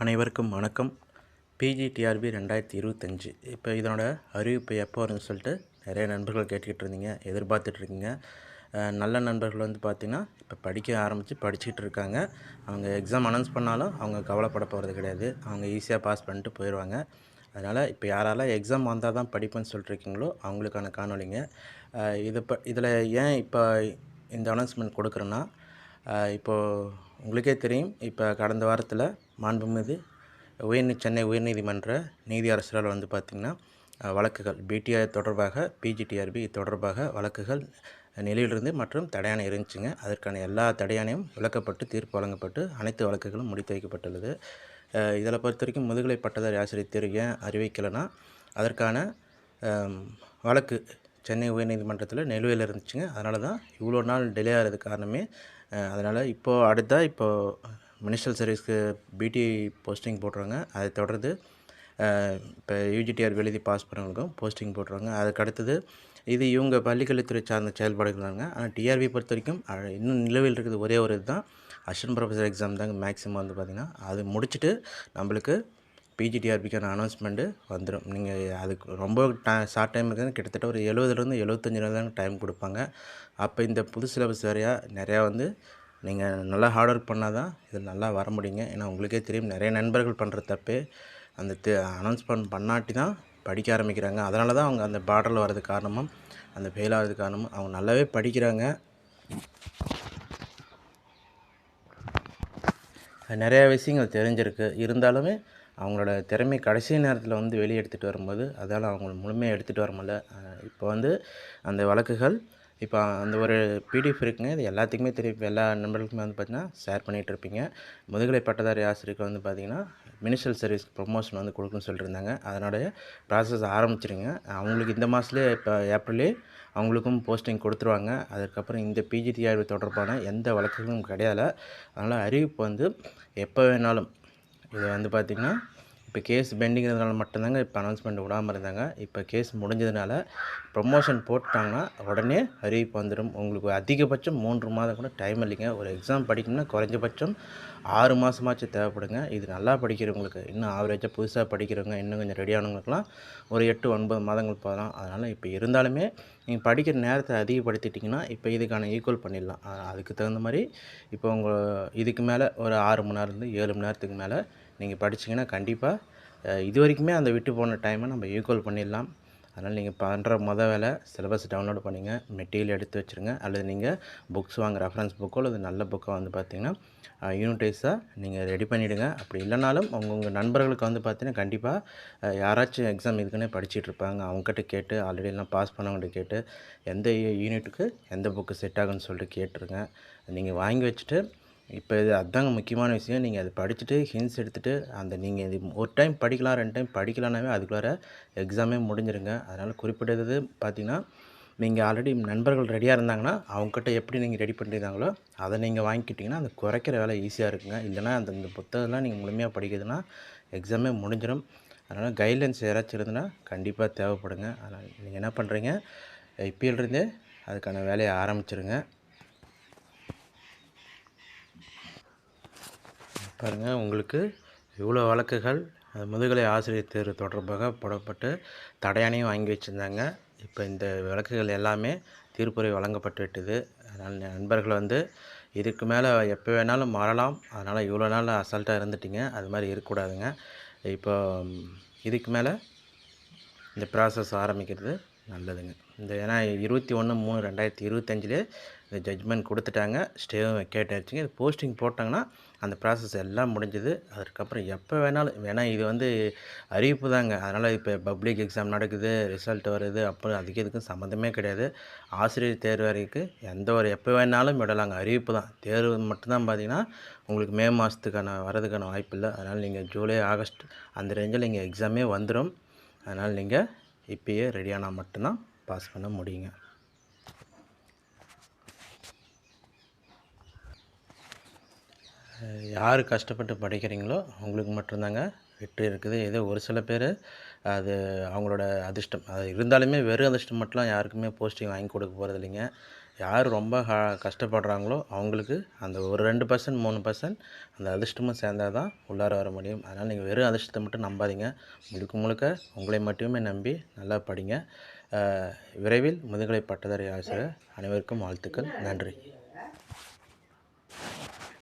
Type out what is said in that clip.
அனைவருக்கும் வணக்கம். பிஜிடிஆர்பி 2025 இப்போ இதனோட அறிவிப்பு எப்போ வரும்னு சொல்லிட்டு நிறைய நண்பர்கள் கேட்டுக்கிட்டு இருந்தீங்க, எதிர்பார்த்துட்ருக்கீங்க. நல்ல நண்பர்கள் வந்து பார்த்திங்கன்னா இப்போ படிக்க ஆரம்பித்து படிச்சுக்கிட்டு இருக்காங்க. அவங்க எக்ஸாம் அனௌன்ஸ் பண்ணாலும் அவங்க கவலைப்பட போகிறது கிடையாது. அவங்க ஈஸியாக பாஸ் பண்ணிட்டு போயிடுவாங்க. அதனால் இப்போ யாரெல்லாம் எக்ஸாம் வந்தால் தான் படிப்பேன்னு சொல்லிட்டுருக்கீங்களோ அவங்களுக்கான காணொலிங்க. இதில் ஏன் இப்போ இந்த அனௌன்ஸ்மெண்ட் கொடுக்குறேன்னா, இப்போது உங்களுக்கே தெரியும், இப்போ கடந்த வாரத்தில் மாண்புமிகு சென்னை உயர்நீதிமன்ற நீதியரசரால் வந்து பார்த்திங்கன்னா வழக்குகள் பிடிஆர் தொடர்பாக, பிஜிடிஆர்பி தொடர்பாக வழக்குகள் நிலையிலிருந்து மற்றும் தடையாணை இருந்துச்சுங்க. அதற்கான எல்லா தடையாணையும் விலக்கப்பட்டு தீர்ப்பு வழங்கப்பட்டு அனைத்து வழக்குகளும் முடித்து வைக்கப்பட்டுள்ளது. இதில் பொறுத்த வரைக்கும் முதுகலை பட்டதாரி ஆசிரியர் தேர்வு ஏன் அறிவிக்கலைன்னா, அதற்கான வழக்கு சென்னை உயர்நீதிமன்றத்தில் நிலுவையில் இருந்துச்சுங்க. அதனால தான் இவ்வளோ நாள் டிலே ஆகிறதுக்கு காரணமே. அதனால் இப்போது மினிஸ்ட்ரல் சர்வீஸ்க்கு பிடி போஸ்டிங் போட்டுருவாங்க. அதை தொடர்ந்து இப்போ யூஜிடிஆர் எழுதி பாஸ் பண்ணவங்களுக்கும் போஸ்டிங் போட்டுருவாங்க. அதுக்கு அடுத்தது இது இவங்க பள்ளிக்கல்வித்துறை சார்ந்த செயல்பாடுகளாங்க. ஆனால் டிஆர்பி பொறுத்த வரைக்கும் இன்னும் நிலுவையில் இருக்குது ஒரே ஒரு இதுதான், அசிஸ்டன்ட் ப்ரொஃபஸர் எக்ஸாம் தாங்க மேக்ஸிமம் வந்து பார்த்திங்கன்னா. அது முடிச்சுட்டு நம்மளுக்கு பிஜிடிஆர்பிக்கான அனௌன்ஸ்மெண்ட்டு வந்துடும். நீங்கள் அதுக்கு ரொம்ப ஷார்ட் டைம் இருக்குது, கிட்டத்தட்ட ஒரு 70லேருந்து 75 நாள் தாங்க டைம் கொடுப்பாங்க. அப்போ இந்த புது சிலபஸ் வேறையா நிறையா வந்து நீங்கள் நல்லா ஹார்ட் ஒர்க் பண்ணால் தான் இதில் நல்லா வர முடியுங்க. ஏன்னா உங்களுக்கே தெரியும், நிறைய நண்பர்கள் பண்ணுற தப்பே அந்த அனௌன்ஸ்மெண்ட் பண்ணாட்டி தான் படிக்க ஆரம்பிக்கிறாங்க. அதனால தான் அவங்க அந்த பார்டரில் வர்றதுக்கு காரணமும், அந்த ஃபெயில் ஆகிறதுக்கு காரணமும், அவங்க நல்லாவே படிக்கிறாங்க. நிறையா விஷயங்கள் தெரிஞ்சிருக்கு. இருந்தாலுமே அவங்களோட திறமை கடைசி நேரத்தில் வந்து வெளியே எடுத்துகிட்டு வரும்போது அதால் அவங்கள முழுமையாக எடுத்துகிட்டு வர முடியல. இப்போ வந்து அந்த வழக்குகள் இப்போ அந்த ஒரு பிடிஎஃப் இருக்குங்க. இது எல்லாத்துக்குமே தெரியும். இப்போ எல்லா நண்பர்களுக்குமே வந்து பார்த்திங்கன்னா ஷேர் பண்ணிகிட்ருப்பீங்க. முதுகலை பட்டதாரி ஆசிரியருக்கு வந்து பார்த்திங்கன்னா மினிஸ்ட்ரல் சர்வீஸ் ப்ரொமோஷன் வந்து கொடுக்குன்னு சொல்லியிருந்தாங்க. அதனுடைய ப்ராசஸ் ஆரம்பிச்சிருங்க. அவங்களுக்கு இந்த மாதத்துலேயே இப்போ ஏப்ரல்லே அவங்களுக்கும் போஸ்டிங் கொடுத்துருவாங்க. அதுக்கப்புறம் இந்த பிஜிடிஆர்பி தொடர்பான எந்த வழக்குகளும் கிடையாது. அதனால் அறிவிப்பு வந்து எப்போ வேணாலும், இது வந்து பார்த்திங்கன்னா இப்போ கேஸ் பெண்டிங்கிறதுனால மட்டும்தாங்க இப்போ அனௌன்ஸ்மெண்ட் விடாமல் இருந்தாங்க. இப்போ கேஸ் முடிஞ்சதுனால ப்ரொமோஷன் போட்டாங்கன்னா உடனே அறிவிப்பு வந்துடும். உங்களுக்கு அதிகபட்சம் 3 மாதம் கூட டைம் இல்லைங்க. ஒரு எக்ஸாம் படிக்கணும்னா குறைஞ்சபட்சம் 6 மாதமாச்சும் தேவைப்படுங்க. இது நல்லா படிக்கிறவங்களுக்கு, இன்னும் ஆவரேஜாக புதுசாக படிக்கிறவங்க, இன்னும் கொஞ்சம் ரெடியானவங்களுக்குலாம் ஒரு 8-9 மாதங்கள் போகலாம். அதனால் இப்போ இருந்தாலுமே நீங்கள் படிக்கிற நேரத்தை அதிகப்படுத்திட்டிங்கன்னா இப்போ இதுக்கான ஈக்குவல் பண்ணிடலாம். அதுக்கு தகுந்த மாதிரி இப்போ இதுக்கு மேலே ஒரு 6 மணி நேரத்துலேருந்து 7 மணி நேரத்துக்கு மேலே நீங்கள் படிச்சிங்கன்னா கண்டிப்பாக இது வரைக்குமே அந்த விட்டு போன டைமை நம்ம ஈக்குவல் பண்ணிடலாம். அதனால் நீங்கள் பண்ணுற வேலை சிலபஸ் டவுன்லோட் பண்ணிங்க, மெட்டீரியல் எடுத்து வச்சுருங்க. அல்லது நீங்கள் புக்ஸ் வாங்க, ரெஃபரன்ஸ் புக்கோ அல்லது நல்ல புக்கோ வந்து பார்த்திங்கன்னா யூனிட்டைஸாக நீங்கள் ரெடி பண்ணிவிடுங்க. அப்படி இல்லைனாலும் உங்கள் நண்பர்களுக்கு வந்து பார்த்திங்கன்னா கண்டிப்பாக யாராச்சும் எக்ஸாம் இதுக்குன்னே படிச்சுட்டு இருப்பாங்க. அவங்ககிட்ட கேட்டு, ஆல்ரெடி எல்லாம் பாஸ் பண்ணவங்கள்ட்ட கேட்டு எந்த யூனிட்டுக்கு எந்த புக்கு செட் ஆகுன்னு சொல்லிட்டு கேட்டுருங்க. நீங்கள் வாங்கி வச்சுட்டு இப்போ அதுதாங்க முக்கியமான விஷயம். நீங்கள் அதை படிச்சுட்டு ஹிண்ட்ஸ் எடுத்துகிட்டு நீங்கள் இது ஒரு டைம் படிக்கலாம், 2 டைம் படிக்கலான்னாவே அதுக்குள்ளார எக்ஸாமே முடிஞ்சிருங்க. அதனால் குறிப்பிட்டது பார்த்திங்கன்னா, நீங்கள் ஆல்ரெடி நண்பர்கள் ரெடியாக இருந்தாங்கன்னா அவங்ககிட்ட எப்படி நீங்கள் ரெடி பண்ணியிருந்தாங்களோ அதை நீங்கள் வாங்கிக்கிட்டிங்கன்னா அந்த குறைக்கிற வேலை ஈஸியாக இருக்குங்க. இல்லைனா இந்த புத்தகம்லாம் நீங்கள் முழுமையாக படிக்கிறதுனா எக்ஸாமே முடிஞ்சிடும். அதனால் கைட்லைன்ஸ் யாராச்சும் இருந்ததுன்னா கண்டிப்பாக தேவைப்படுங்க. அதனால் நீங்கள் என்ன பண்ணுறீங்க, இப்போலேருந்தே அதுக்கான வேலையை ஆரம்பிச்சிருங்க. பாருங்கள், உங்களுக்கு இவ்வளோ வழக்குகள் முதுகலை ஆசிரியர் தேர்வு தொடர்பாக போடப்பட்டு தடையானையும் வாங்கி வச்சுருந்தாங்க. இப்போ இந்த வழக்குகள் எல்லாமே தீர்ப்புரை வழங்கப்பட்டு விட்டது. அதனால் நண்பர்கள் வந்து இதுக்கு மேலே எப்போ வேணாலும் மாறலாம். அதனால் இவ்வளோ நாள் அசால்ட்டாக இருந்துட்டிங்க, அது மாதிரி இருக்கக்கூடாதுங்க. இப்போ இதுக்கு மேலே இந்த ப்ராசஸ் ஆரம்பிக்கிறது நல்லதுங்க. ஏன்னா 21/3/2025 இந்த ஜட்ஜ்மெண்ட் கொடுத்துட்டாங்க. ஸ்டேவும் கேட்டாச்சுங்க. இது போஸ்டிங் போட்டாங்கன்னா அந்த ப்ராசஸ் எல்லாம் முடிஞ்சது. அதுக்கப்புறம் எப்போ வேணாலும், ஏன்னா இது வந்து அறிவிப்பு தாங்க. அதனால் இப்போ பப்ளிக் எக்ஸாம் நடக்குது, ரிசல்ட் வருது, அப்புறம் அதுக்கு இதுக்கும் சம்மந்தமே கிடையாது. ஆசிரியர் தேர்வு வரைக்கும் எந்த ஒரு எப்போ வேணாலும் விடலாங்க. அறிவிப்பு தான். தேர்வு மட்டும்தான் பார்த்திங்கன்னா உங்களுக்கு மே மாதத்துக்கான வரதுக்கான வாய்ப்பு இல்லை. அதனால் நீங்கள் ஜூலை, ஆகஸ்ட் அந்த ரேஞ்சில் இங்கே எக்ஸாமே வந்துடும். அதனால் நீங்கள் இப்போயே ரெடியானால் மட்டும்தான் பாஸ் பண்ண முடியுங்க. யார் கஷ்டப்பட்டு படிக்கிறீங்களோ அவங்களுக்கு மட்டும்தாங்க வெற்றி இருக்குது. ஏதோ ஒரு சில பேர் அது அவங்களோட அதிர்ஷ்டம். அது இருந்தாலுமே வெறும் அதிர்ஷ்டம் மட்டும்லாம் யாருக்குமே போஸ்டிங் வாங்கி கொடுக்க போகிறது இல்லைங்க. யார் ரொம்ப கஷ்டப்படுறாங்களோ அவங்களுக்கு அந்த ஒரு 2% 3% அந்த அதிர்ஷ்டமும் சேர்ந்தால் தான் உள்ளார வர முடியும். அதனால் நீங்கள் வெறும் அதிர்ஷ்டத்தை மட்டும் நம்பாதீங்க. முழுக்க முழுக்க உங்களை மட்டுமே நம்பி நல்லா படிங்க. விரைவில் முதுகலை பட்டதாரி ஆசிரியர். அனைவருக்கும் வாழ்த்துக்கள். நன்றி.